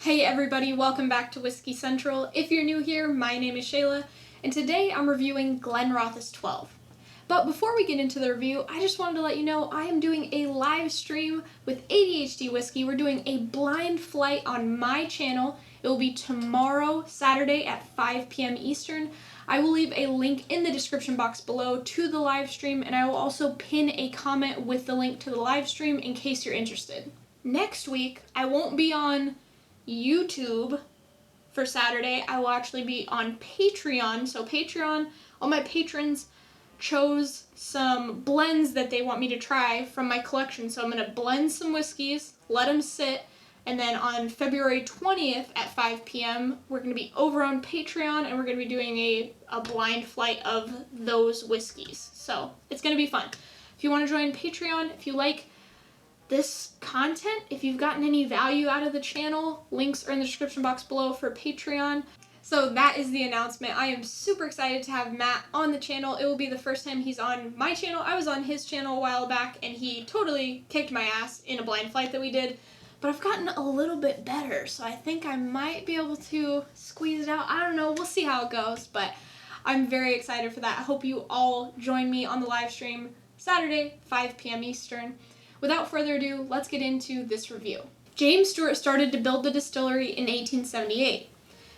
Hey everybody, welcome back to Whiskey Central. If you're new here, my name is Shayla, and today I'm reviewing Glenrothes 12. But before we get into the review, I just wanted to let you know I am doing a live stream with ADHD Whiskey. We're doing a blind flight on my channel. It will be tomorrow, Saturday at 5 p.m. Eastern. I will leave a link in the description box below to the live stream, and I will also pin a comment with the link to the live stream in case you're interested. Next week, I won't be on YouTube for Saturday. I will actually be on Patreon. So Patreon, all my patrons chose some blends that they want me to try from my collection. So I'm going to blend some whiskeys, let them sit, and then on February 20th at 5 p.m. we're going to be over on Patreon and we're going to be doing a blind flight of those whiskeys. So it's going to be fun. If you want to join Patreon, if you like this content, if you've gotten any value out of the channel, links are in the description box below for Patreon. So that is the announcement. I am super excited to have Matt on the channel. It will be the first time he's on my channel. I was on his channel a while back and he totally kicked my ass in a blind flight that we did, but I've gotten a little bit better, so I think I might be able to squeeze it out. I don't know, we'll see how it goes, but I'm very excited for that. I hope you all join me on the live stream Saturday, 5 p.m. Eastern. Without further ado, let's get into this review. James Stewart started to build the distillery in 1878,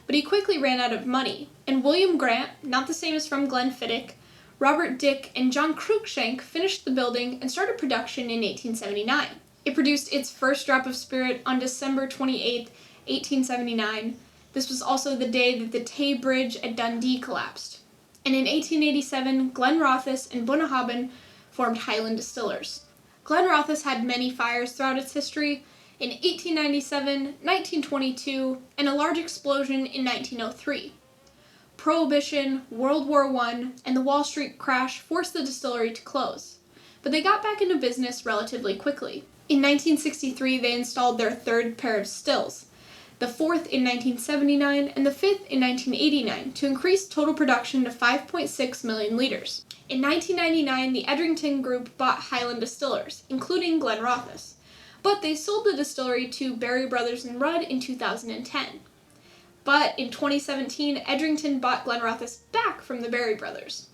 but he quickly ran out of money, and William Grant, not the same as from Glenfiddich, Robert Dick, and John Cruikshank finished the building and started production in 1879. It produced its first drop of spirit on December 28, 1879. This was also the day that the Tay Bridge at Dundee collapsed. And in 1887, Glenrothes and Bunnahabhain formed Highland Distillers. Glenrothes had many fires throughout its history in 1897, 1922, and a large explosion in 1903. Prohibition, World War I, and the Wall Street crash forced the distillery to close, but they got back into business relatively quickly. In 1963, they installed their third pair of stills, the fourth in 1979 and the fifth in 1989, to increase total production to 5.6 million liters. In 1999, the Edrington Group bought Highland Distillers, including Glenrothes, but they sold the distillery to Berry Brothers and Rudd in 2010. But in 2017, Edrington bought Glenrothes back from the Berry Brothers.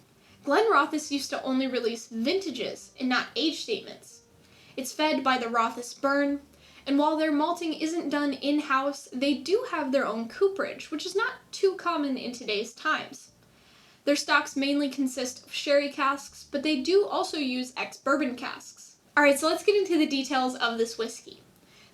Glenrothes used to only release vintages and not age statements. It's fed by the Rothes burn, and while their malting isn't done in-house, they do have their own cooperage, which is not too common in today's times. Their stocks mainly consist of sherry casks, but they do also use ex-bourbon casks. Alright, so let's get into the details of this whiskey.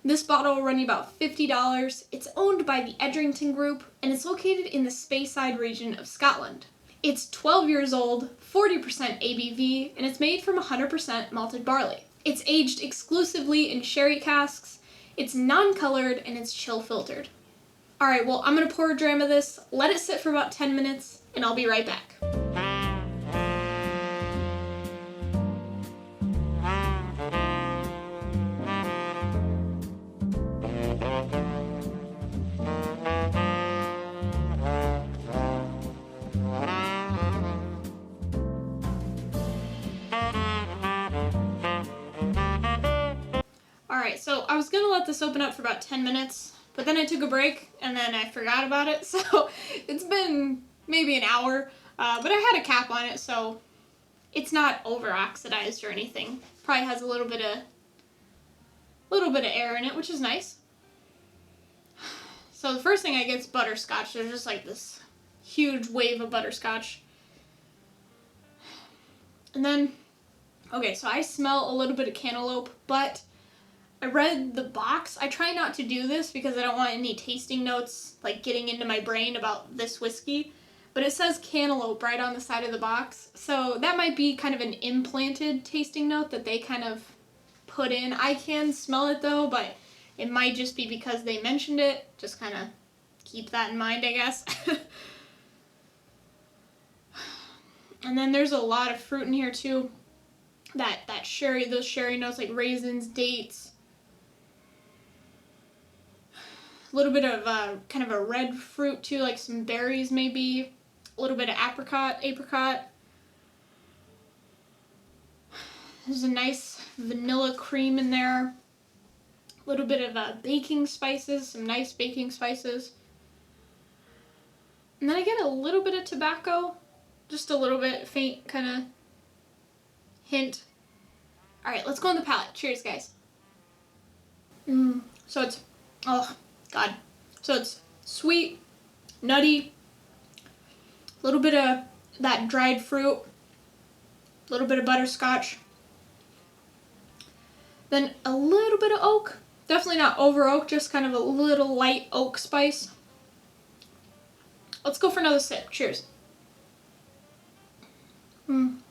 This bottle will run you about $50. It's owned by the Edrington Group, and it's located in the Speyside region of Scotland. It's 12 years old, 40% ABV, and it's made from 100% malted barley. It's aged exclusively in sherry casks, it's non-colored, and it's chill filtered. Alright, well, I'm going to pour a dram of this, let it sit for about 10 minutes, and I'll be right back. Alright, so I was going to let this open up for about 10 minutes, but then I took a break, and then I forgot about it, so it's been maybe an hour, but I had a cap on it, so it's not over-oxidized or anything. Probably has a little bit of air in it, which is nice. So the first thing I get is butterscotch. There's just like this huge wave of butterscotch. And then, okay, so I smell a little bit of cantaloupe, but I read the box. I try not to do this because I don't want any tasting notes like getting into my brain about this whiskey, but it says cantaloupe right on the side of the box, so that might be kind of an implanted tasting note that they kind of put in. I can smell it though, but it might just be because they mentioned it. Just kind of keep that in mind, I guess. And then there's a lot of fruit in here too. That sherry, those sherry notes like raisins, dates. A little bit of kind of a red fruit too, like some berries maybe. A little bit of apricot. There's a nice vanilla cream in there. A little bit of baking spices, some nice baking spices. And then I get a little bit of tobacco, just a little bit, faint kind of hint. All right, let's go on the palate. Cheers, guys. So it's, oh God. So it's sweet, nutty, a little bit of that dried fruit, a little bit of butterscotch, then a little bit of oak. Definitely not over oak, just kind of a little light oak spice. Let's go for another sip. Cheers. Man,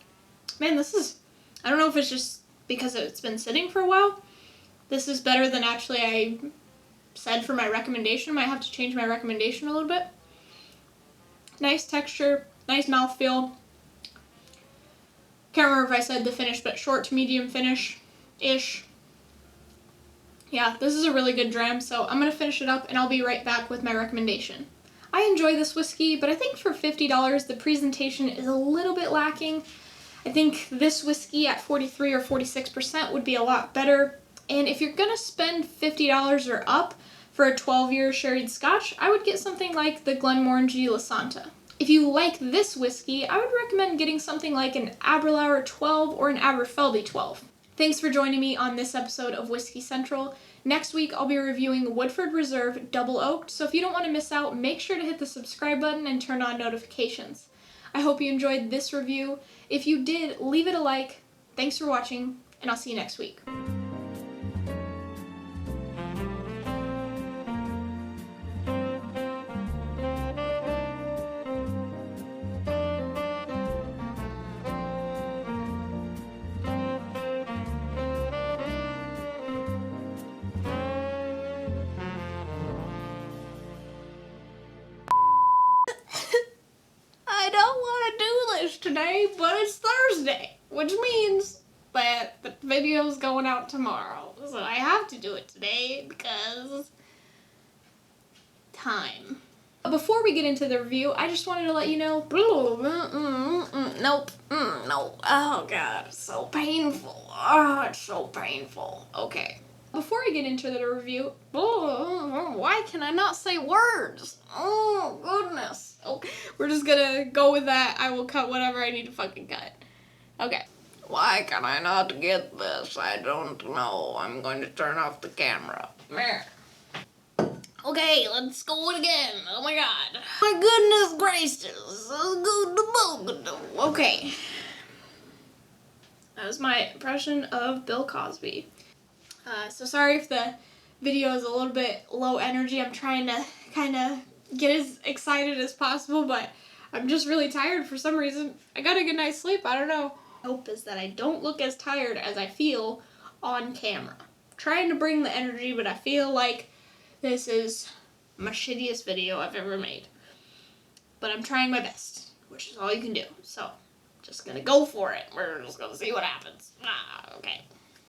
this is, I don't know if it's just because it's been sitting for a while. This is better than actually I said for my recommendation. Might have to change my recommendation a little bit. Nice texture, nice mouthfeel. Can't remember if I said the finish, but short to medium finish-ish. Yeah, this is a really good dram, so I'm going to finish it up and I'll be right back with my recommendation. I enjoy this whiskey, but I think for $50 the presentation is a little bit lacking. I think this whiskey at 43 or 46% would be a lot better. And if you're going to spend $50 or up for a 12-year sherried Scotch, I would get something like the Glenmorangie La Santa. If you like this whiskey, I would recommend getting something like an Aberlour 12 or an Aberfeldy 12. Thanks for joining me on this episode of Whiskey Central. Next week, I'll be reviewing Woodford Reserve Double Oaked, so if you don't want to miss out, make sure to hit the subscribe button and turn on notifications. I hope you enjoyed this review. If you did, leave it a like. Thanks for watching, and I'll see you next week. I don't want to do this today, but it's Thursday, which means that the video's going out tomorrow. So I have to do it today because time. Before we get into the review, I just wanted to let you know, nope, no, oh God, it's so painful. Oh, it's so painful. Okay. Before I get into the review, why can I not say words? Oh, goodness. Okay, we're just gonna go with that. I will cut whatever I need to fucking cut. Okay. Why can I not get this? I don't know. I'm going to turn off the camera. There. Okay, let's go again. Oh my God. My goodness gracious. Okay. That was my impression of Bill Cosby. So sorry if the video is a little bit low energy. I'm trying to kind of get as excited as possible, but I'm just really tired for some reason. I got a good night's sleep. I don't know. Hope is that I don't look as tired as I feel on camera. I'm trying to bring the energy, but I feel like this is my shittiest video I've ever made. But I'm trying my best, which is all you can do. So, just gonna go for it. We're just gonna see what happens. Okay.